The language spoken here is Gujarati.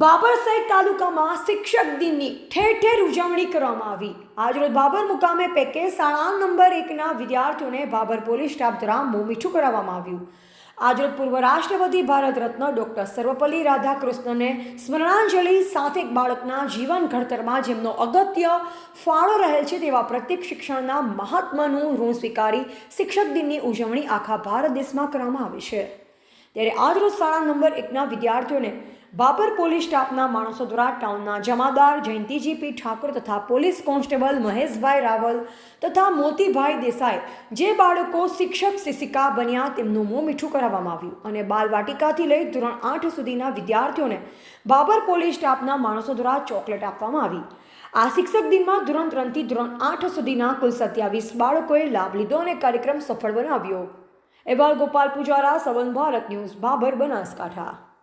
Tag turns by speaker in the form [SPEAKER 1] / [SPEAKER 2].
[SPEAKER 1] બાબર સહિત તાલુકામાં શિક્ષક દિનની ઠેર ઠેર ઉજવણી કરવામાં આવી। આજરોજ બાબર મુકામે પેકે શાળા નંબર 1ના વિદ્યાર્થીઓને બાબર પોલીસ સ્ટાફ દ્વારા મોં મીઠું કરાવવામાં આવ્યું। આજરોજ પૂર્વ રાષ્ટ્રપતિ ભારત રત્ન ડોક્ટર સર્વપલ્લી રાધાકૃષ્ણને સ્મરણાંજલિ સાથે બાળકના જીવન ઘડતરમાં જેમનો અગત્ય ફાળો રહેલ છે તેવા પ્રત્યેક શિક્ષણના મહાત્માનું ઋણ સ્વીકારી શિક્ષક દિનની ઉજવણી આખા ભારત દેશમાં કરવામાં આવે છે। ત્યારે આજરોજ શાળા નંબર 1ના વિદ્યાર્થીઓને બાબર પોલીસ સ્ટાફના માણસો દ્વારા ટાઉનના જમાદાર જયંતિજી પી ઠાકોર તથા પોલીસ કોન્સ્ટેબલ મહેશભાઈ રાવલ તથા મોતીભાઈ દેસાઈ જે બાળકો શિક્ષક શિક્ષિકા બન્યા તેમનું મોં મીઠું કરાવવામાં આવ્યું અને બાલવાટિકાથી લઈ ધોરણ 8 સુધીના વિદ્યાર્થીઓને બાબર પોલીસ સ્ટાફના માણસો દ્વારા ચોકલેટ આપવામાં આવી। આ શિક્ષક દિનમાં ધોરણ 3 થી ધોરણ 8 સુધીના કુલ 27 બાળકોએ લાભ લીધો અને કાર્યક્રમ સફળ બનાવ્યો। અહેવાલ ગોપાલ પૂજારા, સવન ભારત ન્યૂઝ, બાબર, બનાસકાંઠા।